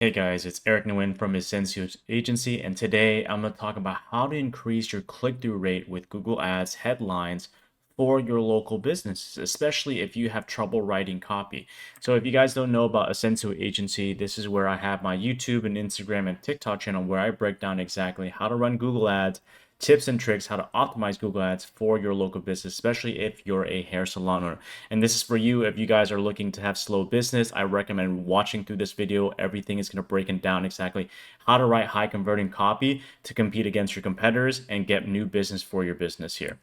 Hey guys, it's Eric Nguyen from Essential Agency, and today I'm going to talk about how to increase your click-through rate with Google Ads headlines for your local businesses, especially if you have trouble writing copy. So if you guys don't know about Essential Agency, this is where I have my YouTube and Instagram and TikTok channel where I break down exactly how to run Google Ads, tips and tricks how to optimize Google Ads for your local business, especially if you're a hair salon owner. And this is for you if you guys are looking to have slow business. I recommend watching through this video. Everything is going to break it down exactly how to write high converting copy to compete against your competitors and get new business for your business here.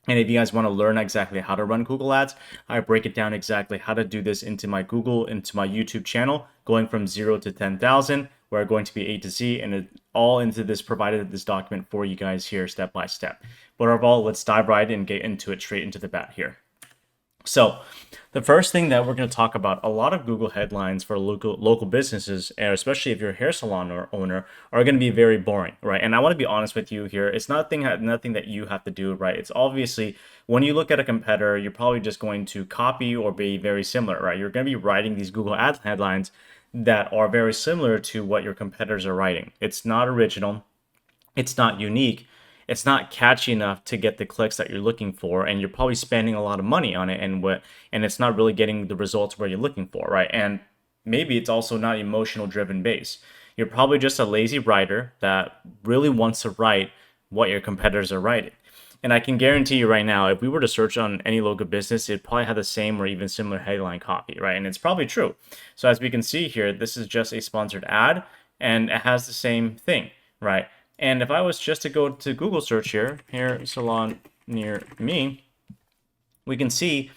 And if you guys want to learn exactly how to run Google Ads, I break it down exactly how to do this into my YouTube channel, going from 0 to 10,000, where I'm going to be A to Z, and it all into this provided this document for you guys here step by step. But overall, let's dive right in and get into it straight into the bat here. So, the first thing that we're going to talk about, a lot of Google headlines for local businesses, and especially if you're a hair salon or owner, are going to be very boring, right? And I want to be honest with you here. It's nothing that you have to do, right? It's obviously when you look at a competitor, you're probably just going to copy or be very similar, right? You're going to be writing these Google Ads headlines that are very similar to what your competitors are writing. It's not original. It's not unique, it's not catchy enough to get the clicks that you're looking for, and you're probably spending a lot of money on it, and it's not really getting the results where you're looking for, right? And maybe it's also not emotional driven base. You're probably just a lazy writer that really wants to write what your competitors are writing. And I can guarantee you right now, if we were to search on any local business, it'd probably have the same or even similar headline copy, right? And it's probably true. So as we can see here, this is just a sponsored ad and it has the same thing, right? And if I was just to go to Google search here, hair salon near me, we can see,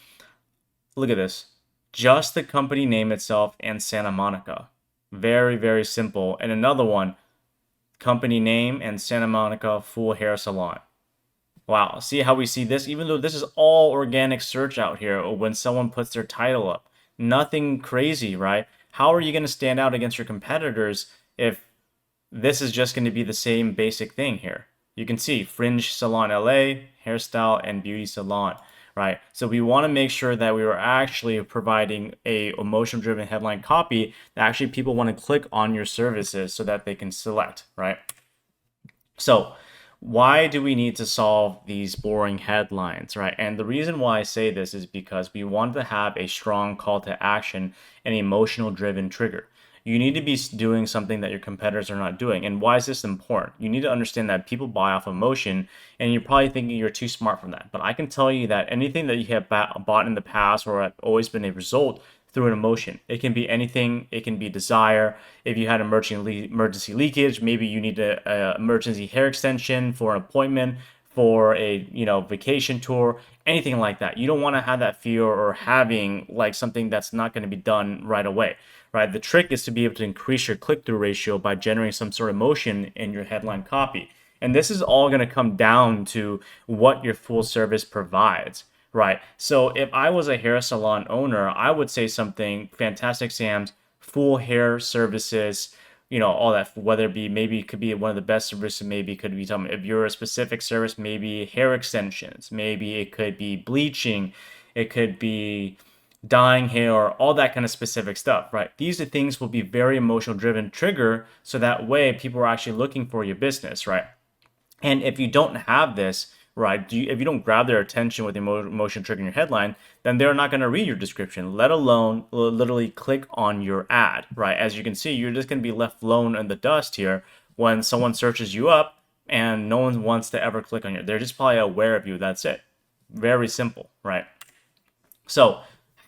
look at this, just the company name itself and Santa Monica. Very, very simple. And another one, company name and Santa Monica full hair salon. Wow, see how we see this? Even though this is all organic search out here, or when someone puts their title up, nothing crazy, right? How are you going to stand out against your competitors if this is just going to be the same basic thing here? You can see Fringe Salon LA, hairstyle and beauty salon, right? So we want to make sure that we are actually providing a emotion driven headline copy that actually people want to click on your services so that they can select, right? So why do we need to solve these boring headlines, right? And the reason why I say this is because we want to have a strong call to action and emotional driven trigger. You need to be doing something that your competitors are not doing. And why is this important? You need to understand that people buy off emotion, and you're probably thinking you're too smart from that. But I can tell you that anything that you have bought in the past or have always been a result through an emotion. It can be anything. It can be desire. If you had emergency leakage, maybe you need a emergency hair extension for an appointment, for a vacation tour, anything like that. You don't want to have that fear or having like something that's not going to be done right away, right? The trick is to be able to increase your click-through ratio by generating some sort of emotion in your headline copy. And this is all going to come down to what your full service provides. Right. So if I was a hair salon owner, I would say something fantastic Sam's full hair services, all that, whether it be maybe it could be one of the best services, maybe it could be something if you're a specific service, maybe hair extensions, maybe it could be bleaching, it could be dyeing hair, all that kind of specific stuff, right? These are things will be very emotional driven trigger. So that way people are actually looking for your business, right? And if you don't have this, right, if you don't grab their attention with emotion triggering your headline, then they're not going to read your description, let alone literally click on your ad, right? As you can see, you're just going to be left alone in the dust here when someone searches you up and no one wants to ever click on you. They're just probably aware of you. That's it. Very simple, right? So,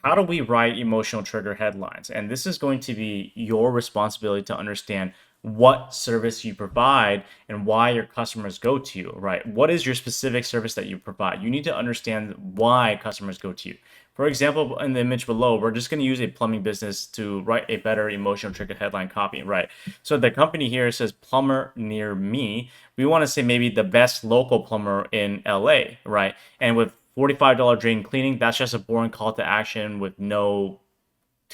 how do we write emotional trigger headlines? And this is going to be your responsibility to understand what service you provide and why your customers go to you, right? What is your specific service that you provide? You need to understand why customers go to you. For example, in the image below, we're just going to use a plumbing business to write a better emotional trigger headline copy, right? So the company here says plumber near me. We want to say maybe the best local plumber in LA, right? And with $45 drain cleaning, that's just a boring call to action with no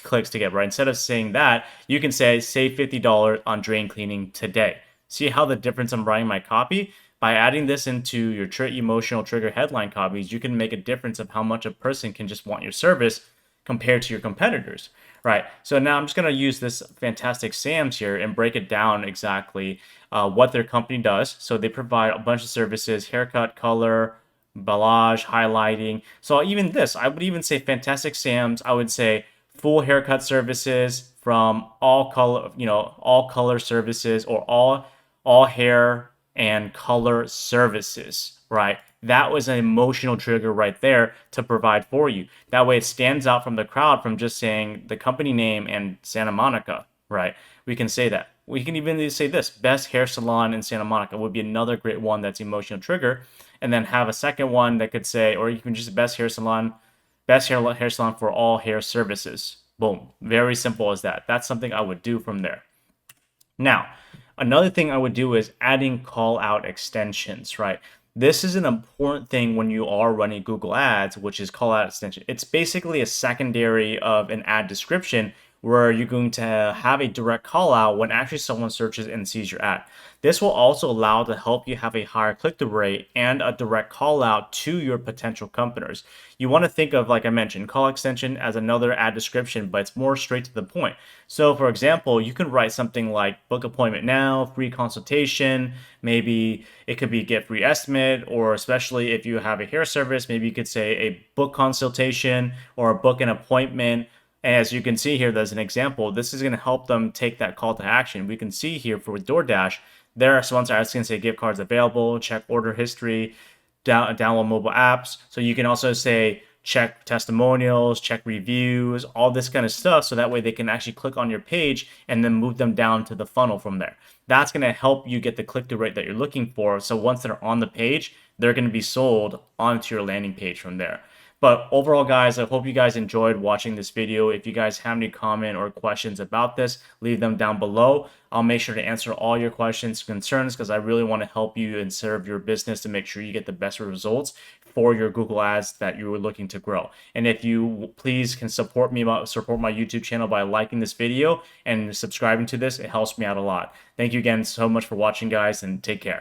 clicks to get, right? Instead of saying that, you can say save $50 on drain cleaning today. See how the difference I'm writing my copy? By adding this into your emotional trigger headline copies, you can make a difference of how much a person can just want your service compared to your competitors, Right. So now I'm just going to use this Fantastic Sam's here and break it down exactly what their company does. So they provide a bunch of services: haircut, color, balayage, highlighting. So even this, I would even say Fantastic Sam's. I would say full haircut services from all color, all color services, or all hair and color services, right? That was an emotional trigger right there to provide for you. That way it stands out from the crowd from just saying the company name and Santa Monica, right? We can say that. We can even say this: best hair salon in Santa Monica would be another great one that's emotional trigger. And then have a second one that could say, or you can just best hair salon, hair salon for all hair services. Boom. Very simple as that. That's something I would do from there. Now, another thing I would do is adding call out extensions, right? This is an important thing when you are running Google Ads, which is call out extension. It's basically a secondary of an ad description where you're going to have a direct call out when actually someone searches and sees your ad. This will also allow to help you have a higher click-through rate and a direct call out to your potential competitors. You want to think of, like I mentioned, call extension as another ad description, but it's more straight to the point. So for example, you can write something like book appointment now, free consultation, maybe it could be get free estimate, or especially if you have a hair service, maybe you could say a book consultation or book an appointment. As you can see here, there's an example. This is going to help them take that call to action. We can see here for DoorDash, there are sponsor ads can say gift cards available, check order history, download mobile apps. So you can also say check testimonials, check reviews, all this kind of stuff. So that way they can actually click on your page and then move them down to the funnel from there. That's going to help you get the click-through rate that you're looking for. So once they're on the page, they're going to be sold onto your landing page from there. But overall, guys, I hope you guys enjoyed watching this video. If you guys have any comment or questions about this, leave them down below. I'll make sure to answer all your questions, concerns, because I really want to help you and serve your business to make sure you get the best results for your Google Ads that you were looking to grow. And if you please can support me, support my YouTube channel by liking this video and subscribing to this, it helps me out a lot. Thank you again so much for watching, guys, and take care.